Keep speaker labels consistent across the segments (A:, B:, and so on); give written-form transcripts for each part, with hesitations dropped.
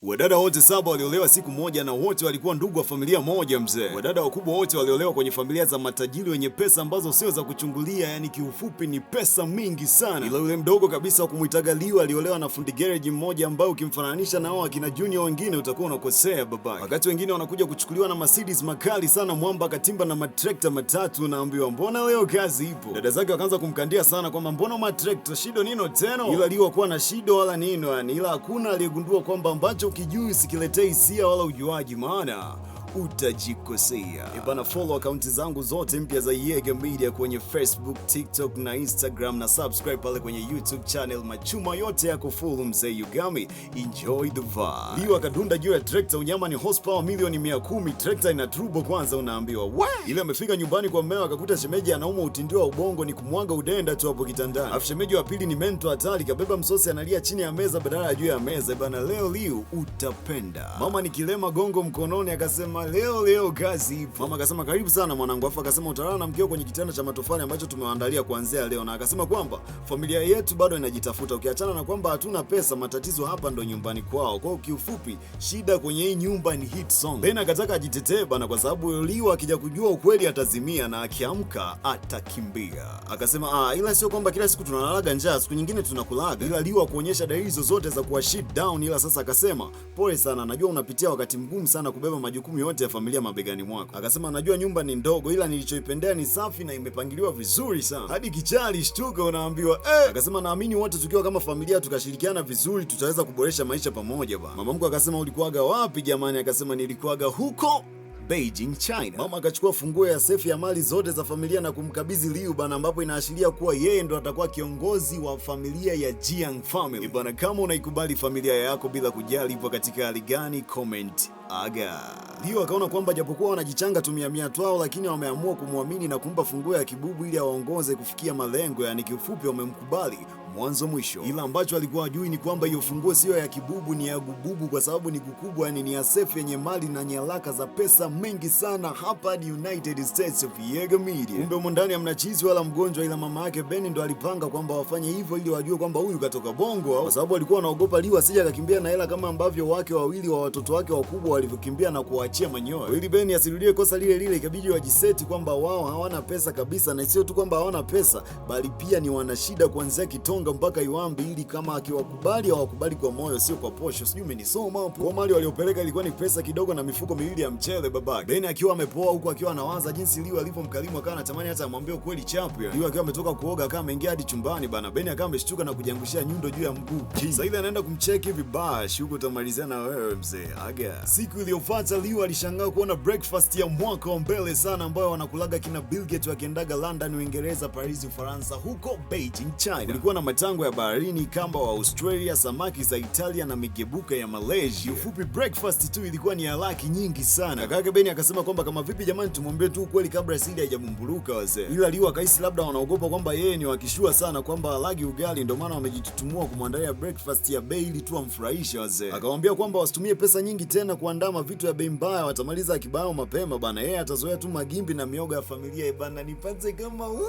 A: Wadada wote 7 waliolewa siku moja na wote walikuwa ndugu wa familia moja mzee. Wadada wakubwa wote waliolewa kwenye familia za matajiri wenye pesa ambazo sio za kuchungulia, yani kiufupi ni pesa mingi sana. Ila yule mdogo kabisa wa kumuitaga Liu aliolewa na fundi garage mmoja ambaye ukimfananisha na hao akina Junior wengine utakuwa unakosea baba. Wakati wengine wanakuja kuchukuliwa na Mercedes makali sana, mwamba akatimba na matrekta matatu, naambiwa mbona leo kazi ipo. Dada zake wakaanza kumkandia sana kwamba mbona matrekta, shido nino tena? Ila Liu hakuwa na shido wala nino yani, ila hakuna aliyegundua kwamba ambacho ukijui sikiletei hisia wala ujuaji, maana utajikosea. Bana, follow akaunti zangu zote mpya za Yega Media kwenye Facebook, TikTok na Instagram, na subscribe pale kwenye YouTube channel. Machuma yote yako full mzee, Yugami, enjoy the vibe. Liu akadunda juu ya trekta, unyama ni horsepower milioni 110, trekta ina turbo kwanza, unaambiwa we. Ile amefika nyumbani kwa mmeo akakuta shemeji anauma utindio wa ubongo, ni kumwaga udenda tu hapo kitandani. Afu shemeji wa pili ni mento hatari, kabeba msosi analia chini ya meza badala ya juu ya meza. Bana, leo Liu utapenda. Mama ni kilema gongo mkononi, akasema leo kazi. Mama akasema karibu sana mwanangu, afu akasema utalala na mkeo kwenye kitanda cha matofali ambacho tumewaandalia kuanzia leo, na akasema kwamba familia yetu bado inajitafuta, ukiachana na kwamba hatuna pesa, matatizo hapa ndo nyumbani kwao. Kwa kiufupi shida kwenye hii nyumba ni hit song. Ben akataka ajitetee bana, kwa sababu Liu akija kujua ukweli atazimia na akiamka atakimbia. Akasema ila sio kwamba kila siku tunalalaga njaa, siku nyingine tunakulaga. Ila Liu akuonyesha dalili zozote za kuwa shit down, ila sasa akasema pole sana, najua unapitia wakati mgumu sana kubeba majukumu yote ya familia mabegani mwako. Akasema najua nyumba ni ndogo, ila nilichoipendea ni safi na imepangiliwa vizuri sana. Hadi kichali shtuka, unaambiwa Akasema naamini wote tukiwa kama familia tukashirikiana vizuri tutaweza kuboresha maisha pamoja bana. Mama mkwe akasema ulikuwaga wapi jamani? Akasema nilikuwaga huko Beijing, China. Mama akachukua funguo ya sefu ya mali zote za familia na kumkabidhi Liu bana, ambapo inaashiria kuwa yeye ndo atakuwa kiongozi wa familia ya Jiang family. Bana, kama unaikubali familia yako bila kujali ipo katika hali gani, comment aga. Liu akaona kwamba japokuwa wanajichanga tumia twao, lakini wameamua kumwamini na kumpa funguo ya kibubu ili awaongoze kufikia malengo, yani kiufupi wamemkubali mwanzo mwisho. Ila ambacho alikuwa hajui ni kwamba hiyo funguo sio ya kibubu, ni ya gububu, kwa sababu ni kukubwa, yani ni ya safe yenye mali na nyaraka za pesa mengi sana hapa ni United States of Yega Media. Kumbe humo ndani hamna chizi wala mgonjwa, ila mama yake Ben ndo alipanga kwamba wafanye hivyo ili wajue kwamba huyu katoka bongo, kwa sababu alikuwa anaogopa Liu asije akakimbia na hela kama ambavyo wake wawili wa watoto wake wakubwa walivyokimbia na kuwaachia manyoya. Ili Ben asirudie kosa lile ikabidi wajiseti kwamba wao hawana pesa kabisa, na sio tu kwamba hawana pesa bali pia ni wana shida kuanzia Kitonga mpaka Iwambi, ili kama akiwakubali hawakubali kwa moyo sio kwa posho. Sijui umenisoma hapo. Kwa mali waliopeleka ilikuwa ni pesa kidogo na mifuko miwili ya mchele babake. Ben akiwa amepoa huko akiwa anawaza jinsi Liu alivyomkalimu, akawa anatamani hata amwambie ukweli chapu. Liu akiwa ametoka kuoga akawa ameingia hadi chumbani bana. Ben akawa ameshtuka na kujiangushia nyundo juu ya mguu. Sasa ile anaenda kumcheki vibash huko, tamalizana na wewe mzee aga. Siku iliyofuata Liu alishangaa kuona breakfast ya mwaka wa mbele sana ambayo wanakulaga kina Bill Gates wakiendaga London Uingereza, Paris Ufaransa, huko Beijing China. Kulikuwa na matango ya baharini, kamba wa Australia, samaki za Italia na migebuka ya Malaysia. Ufupi breakfast tu ilikuwa ni halaki nyingi sana. Kaka Ben akasema kwamba kama vipi jamani, tumwambie tu kweli kabla sili haijamumburuka wazee. Ila Liu akahisi labda wanaogopa kwamba yeye ni wakishua sana kwamba halagi ugali, ndio maana wamejitutumua kumwandalia breakfast ya bei ili tu amfurahishe wazee. Akamwambia kwamba wasitumie pesa nyingi tena kuandama vitu ya bei mbaya, watamaliza kibao mapema bana. Yeye atazoea tu magimbi na mioga ya familia bana, nipate kama huyu.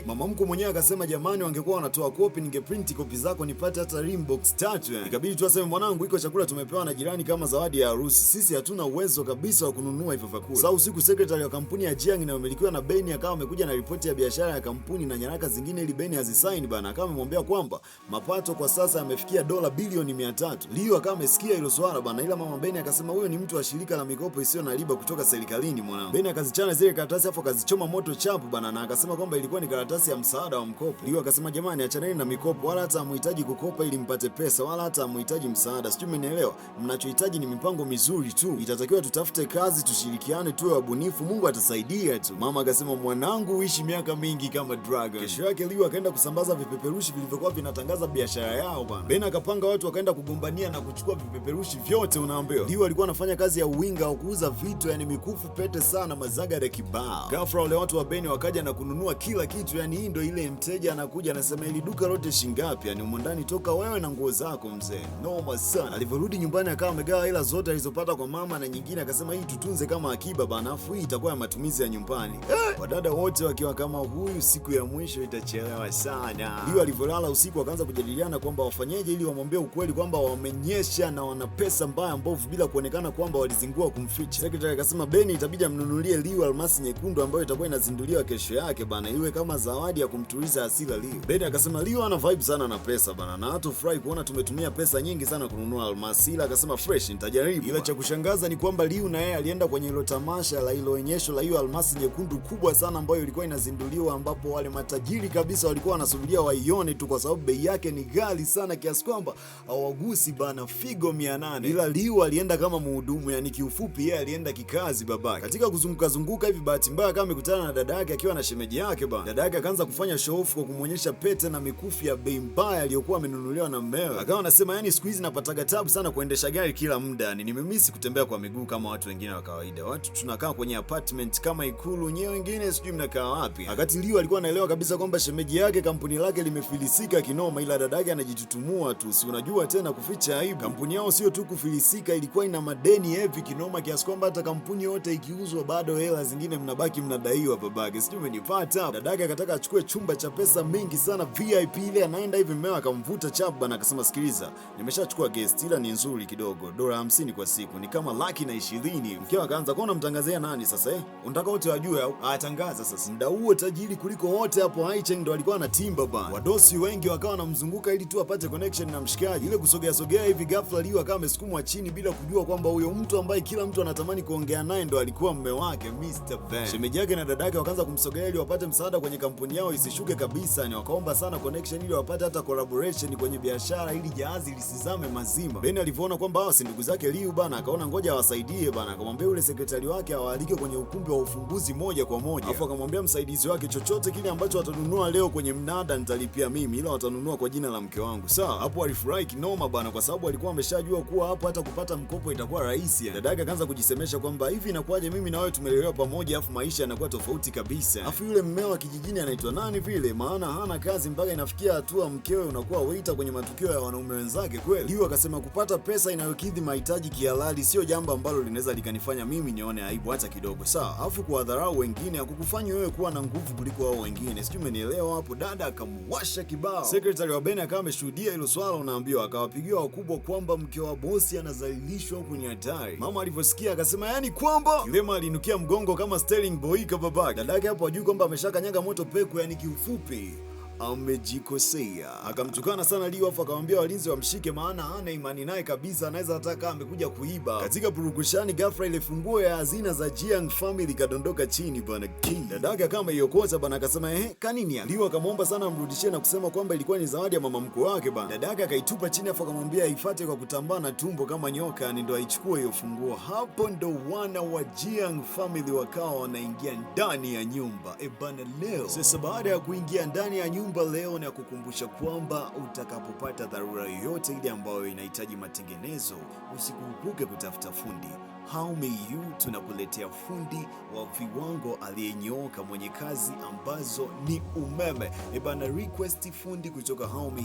A: Mama mkwe mwenyewe akasema jamani, wangekuwa wanatoa kopi ningeprint kopi zako nipate hata rim box 3. Ikabidi tu aseme mwanangu, iko chakula tumepewa na jirani kama zawadi ya harusi, sisi hatuna uwezo kabisa wa kununua hivyo vyakula. Sasa usiku secretary wa kampuni ya Jiang inayomilikiwa na Ben akawa amekuja na ripoti ya biashara ya kampuni na nyaraka zingine ili Ben azisign bana. Akawa amemwambia kwamba mapato kwa sasa yamefikia dola bilioni 300. Liu akawa amesikia hilo swala bana, ila mama Ben akasema huyo ni mtu wa shirika la mikopo isiyo na riba kutoka serikalini mwanangu. Ben akazichana zile karatasi afu akazichoma moto chapu bana, na akasema kwamba ilikuwa ni karatasi ya msaada wa mkopo. Liu akasema jamani, achaneni na mikopo, wala hata hamhitaji kukopa ili mpate pesa, wala hata hamhitaji msaada. Sijui umenielewa, mnachohitaji ni mipango mizuri tu. Itatakiwa tutafute kazi, tushirikiane, tuwe wabunifu, Mungu atasaidia tu. Mama akasema mwanangu uishi miaka mingi kama dragon. Kesho yake Liu akaenda kusambaza vipeperushi vilivyokuwa vinatangaza biashara yao bana. Ben akapanga watu wakaenda kugombania na kuchukua vipeperushi vyote, unaambiwa. Liu alikuwa anafanya kazi ya uwinga au kuuza vitu, yani mikufu, pete sana, mazaga ya kibao. Ghafla wale watu wa Ben wakaja na kununua kununua kila kitu. Yani hii ndio ile mteja anakuja anasema ili duka lote shingapi? Yani humo ndani toka wewe na nguo zako mzee. Noma sana. Alivyorudi nyumbani akawa amegawa hela zote alizopata kwa mama na nyingine akasema hii tutunze kama akiba bana, afu hii itakuwa ya matumizi ya nyumbani. Wadada wote wakiwa kama huyu, siku ya mwisho itachelewa sana. Ndio alivyolala usiku akaanza kujadiliana kwamba wafanyeje ili wamwambie ukweli kwamba wamenyesha na wana pesa mbaya mbovu bila kuonekana kwamba walizingua kumficha. Secretary akasema Beni itabidi amnunulie Liu almasi nyekundu ambayo itakuwa inazinduliwa kesho yake bana, iwe kama zawadi ya kumtuliza hasira Liu. Beni akasema Liu ana vibe sana na pesa bana, na hatofurahi kuona tumetumia pesa nyingi sana kununua almasi. Ila akasema fresh, nitajaribu. Ila cha kushangaza ni kwamba Liu na yeye alienda kwenye hilo tamasha la hilo onyesho la hiyo almasi nyekundu kubwa sana ambayo ilikuwa inazinduliwa, ambapo wale matajiri kabisa walikuwa wanasubiria waione tu kwa sababu bei yake ni ghali sana kiasi kwamba hawagusi bana figo 800. Ila Liu alienda kama mhudumu, yani kiufupi yeye alienda kikazi babake. Katika kuzunguka hivi, bahati mbaya kama amekutana na dada yake akiwa na shemeji yake bana. Dada yake akaanza kufanya show off kwa kumuonyesha pete na mikufu ya bei mbaya aliyokuwa amenunuliwa na mmewe. Akawa anasema yani siku hizi napata tabu sana kuendesha gari kila muda, yani nimemisi kutembea kwa miguu kama watu wengine wa kawaida. Watu tunakaa kwenye apartment kama Ikulu, nyewe wengine sijui mnakaa wapi. Wakati Liu alikuwa anaelewa kabisa kwamba shemeji yake kampuni lake limefilisika kinoma, ila dada yake anajitutumua tu, si unajua tena kuficha aibu. Kampuni yao sio tu kufilisika, ilikuwa ina madeni heavy kinoma kiasi kwamba hata kampuni yote ikiuzwa bado hela zingine mnabaki mnadaiwa babake. Sijui umenipata. Dada yake akataka achukue chumba cha pesa mingi sana VIP, ile anaenda hivi mmewe akamvuta chapa na akasema sikiliza, nimeshachukua guest ila ni nzuri kidogo, $50 kwa siku, ni kama $120. Mkeo akaanza kuona mtangazia nani sasa unataka wote wajue au atangaza sasa. Muda huo tajiri kuliko wote hapo Haicheng ndo alikuwa na timba bana. Wadosi wengi wakawa wanamzunguka ili tu apate connection na mshikaji. Ile kusogea hivi ghafla Liu akawa amesukumwa chini bila kujua kwamba huyo mtu ambaye kila mtu anatamani kuongea naye ndo alikuwa mume wake Mr. Ben. Shemeji yake na dada yake wakaanza kumsogelea ili wapate msaada kwenye kampuni yao isishuke kabisa, ni wakaomba sana connection ili wapate hata collaboration kwenye biashara ili jahazi lisizame mazima. Ben alivyoona kwamba hawa si ndugu zake Liu bana, akaona ngoja awasaidie bana, akamwambia yule sekretari wake awaalike kwenye ukumbi wa ufunguzi moja kwa moja. Alafu akamwambia msaidizi wake chochote kile ambacho watanunua leo kwenye mnada nitalipia mimi, ila watanunua kwa jina la mke wangu. Sawa, hapo alifurahi kinoma bana, kwa sababu alikuwa ameshajua kuwa hapo hata kupata mkopo itakuwa rahisi. Dada yake akaanza kujisemesha kwamba hivi inakuwaje mimi na wewe tumelelewa pamoja afu maisha yanakuwa tofauti kabisa. Afu yule mmeo wa kijijini anaitwa nani vile, maana hana kazi mpaka inafikia hatua mkewe unakuwa waiter kwenye matukio ya wanaume wenzake kweli. Liu akasema kupata pesa inayokidhi mahitaji kihalali sio jambo ambalo linaweza likanifanya mimi nione aibu hata kidogo. Sawa, afu kuwadharau wengine hakukufanya wewe kuwa na nguvu kuliko wao wengine. Sijui umenielewa hapo. Dada akamwasha kibao. Secretary wa Ben akawa ameshuhudia hilo swala, unaambiwa akawapigia wakubwa kwamba mke wa bosi anazalilishwa huko, ni hatari. Mama alivyosikia akasema yani kwamba Kilema alinukia mgongo kama Sterling Boy kababaki. Dada yake hapo ajui kwamba ameshakanyaga moto peku, yani kiufupi amejikosea. Akamtukana sana Liu, afu akamwambia walinzi wamshike maana hana imani naye kabisa, anaweza hata amekuja kuiba. Katika purukushani ghafla ile funguo ya hazina za Jiang family kadondoka chini bana. Dadaka kama iokota bana, akasema kanini? Liu akamwomba sana amrudishie na kusema kwamba ilikuwa ni zawadi ya mama mkwe wake bana. Dadaka akaitupa chini, afu akamwambia aifate kwa kutambaa na tumbo kama nyoka, ni ndo aichukue hiyo funguo. Hapo ndo wana wa Jiang family wakawa wanaingia ndani ya nyumba. Bana leo sasa, baada ya kuingia ndani ya nyumba leo na kukumbusha kwamba utakapopata dharura yoyote ile ambayo inahitaji matengenezo, usikurupuke kutafuta fundi. Hao.me tunakuletea fundi wa viwango aliyenyooka mwenye kazi ambazo ni umeme. Bana, request fundi kutoka Hao.me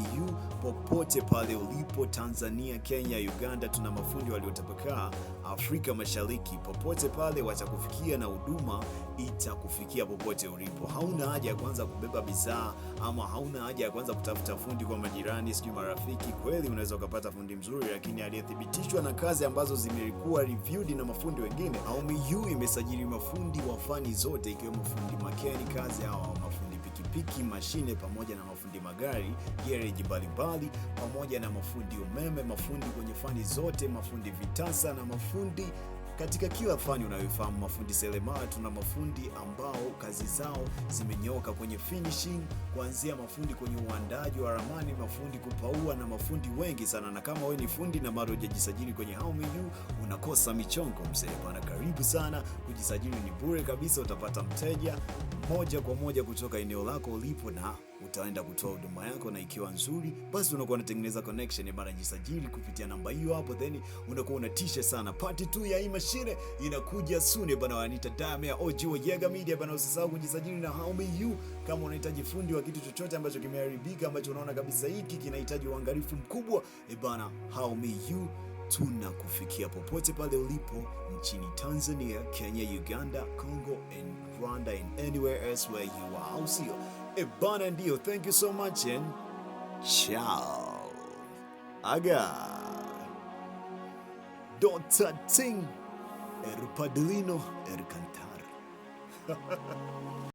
A: popote pale ulipo, Tanzania, Kenya, Uganda. Tuna mafundi waliotapakaa Afrika Mashariki, popote pale watakufikia na huduma itakufikia popote ulipo. Hauna haja ya kwanza kubeba bidhaa, ama hauna haja ya kwanza kutafuta fundi kwa majirani, sijui marafiki. Kweli unaweza ukapata fundi mzuri, lakini aliyethibitishwa na kazi ambazo zimekuwa reviewed na mafundi wengine. Hao.me imesajili mafundi wa fani zote, ikiwemo fundi mechanics au mafundi pikipiki, mashine, pamoja na mafundi magari, garage mbalimbali, pamoja na mafundi umeme, mafundi kwenye fani zote, mafundi vitasa na mafundi katika kila fani unayofahamu. Mafundi seremala, tuna mafundi ambao kazi zao zimenyoka kwenye finishing, kuanzia mafundi kwenye uandaji wa ramani, mafundi kupaua na mafundi wengi sana. Na kama wewe ni fundi na bado hujajisajili kwenye Hao.me, unakosa michongo mzee bwana. Karibu sana, kujisajili ni bure kabisa, utapata mteja moja kwa moja kutoka eneo lako ulipo na utaenda kutoa huduma yako, na ikiwa nzuri, basi unakuwa unatengeneza connection bana. Jisajili kupitia namba hiyo hapo, then unakuwa unatisha sana. Part 2 ya hii mashine inakuja soon bana. Wanita Dame ya OG wa Yega Media bana. Usisahau kujisajili na How Me You kama unahitaji fundi wa kitu chochote ambacho kimeharibika, ambacho unaona kabisa hiki kinahitaji uangalifu mkubwa bana. How Me You tunakufikia popote pale ulipo nchini Tanzania, Kenya, Uganda, Congo and Rwanda and anywhere else where you are. Au sio? Bana, ndio. Thank you so much and ciao. Aga Dr. Ting El Padrino El Cantar.